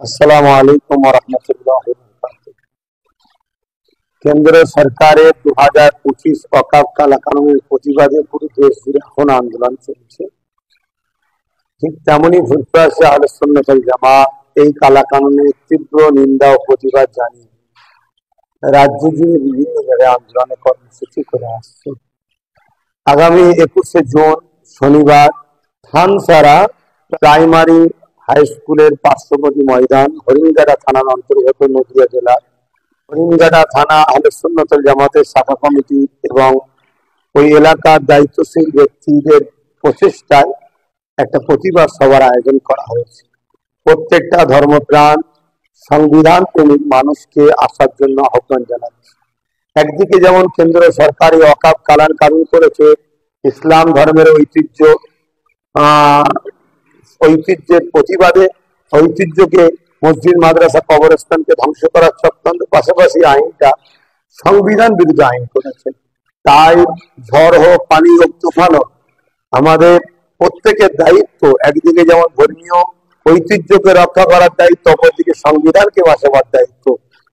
আসসালামু আলাইকুম ওয়া রাহমাতুল্লাহি ওয়া বারাকাতুহু। কেন্দ্র সরকারের 2025 ওয়াকফ কালা কানুনের প্রতিবাদে পুরো দেশ জুড়ে এখন আন্দোলন চলছে। ঠিক তেমনি ফুরফুরাশে আহলে সুন্নাত ওয়াল জামাত এই কালা কানুনের তীব্র নিন্দা ও প্রতিবাদ জানিয়ে রাজ্য জুড়ে বিভিন্ন জায়গায় আন্দোলনের কর্মসূচি করে আসছে। আগামী 21শে জুন শনিবার থানসারা প্রাইমারি হাই স্কুলের পার্শ্ববর্তী ময়দান হরিণগাড়া থানার অন্তর্গত নদিয়া জেলার হরিণগাড়া থানা আহলে সুন্নাত ওয়াল জামাতের শাখা কমিটি এবং ওই এলাকার দায়িত্বশীল ব্যক্তিদের প্রচেষ্টায় একটা প্রতিবাদ সভার আয়োজন করা হয়েছে। প্রত্যেকটা ধর্মপ্রাণ সংবিধান প্রেমিক মানুষকে আসার জন্য আহ্বান জানাচ্ছে। একদিকে যেমন কেন্দ্র সরকার এই ওয়াকফ কালান কানুন করেছে, ইসলাম ধর্মের ঐতিহ্যের প্রতিবাদে, ঐতিহ্যকে মসজিদ মাদ্রাসা কবরস্থানকে ধ্বংস করার চক্রান্ত, পাশাপাশি আইনটা সংবিধান বিরুদ্ধে আইন করেছে। তাই ঝড় হোক, পানি হোক, তুফান হোক, আমাদের প্রত্যেকের দায়িত্ব, একদিকে যেমন ধর্মীয় ঐতিহ্যকে রক্ষা করার দায়িত্ব, অপরদিকে সংবিধানকে বাঁচাবার দায়িত্ব।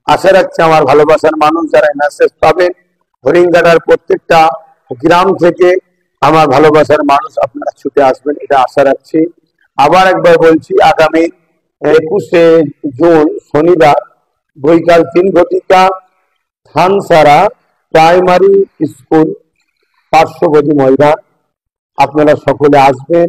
আশা রাখছি আমার ভালোবাসার মানুষ যারা মেসেজ পাবেন হরিণগাড়ার প্রত্যেকটা গ্রাম থেকে, আমার ভালোবাসার মানুষ আপনারা ছুটে আসবেন, এটা আশা রাখছি। আবার একবার বলছি, আগামী 21শে জুন শনিবার বৈকাল 3 ঘটিকা থানসারা প্রাইমারি স্কুল পার্শ্ববর্তী ময়দান, আপনারা সকলে আসবেন।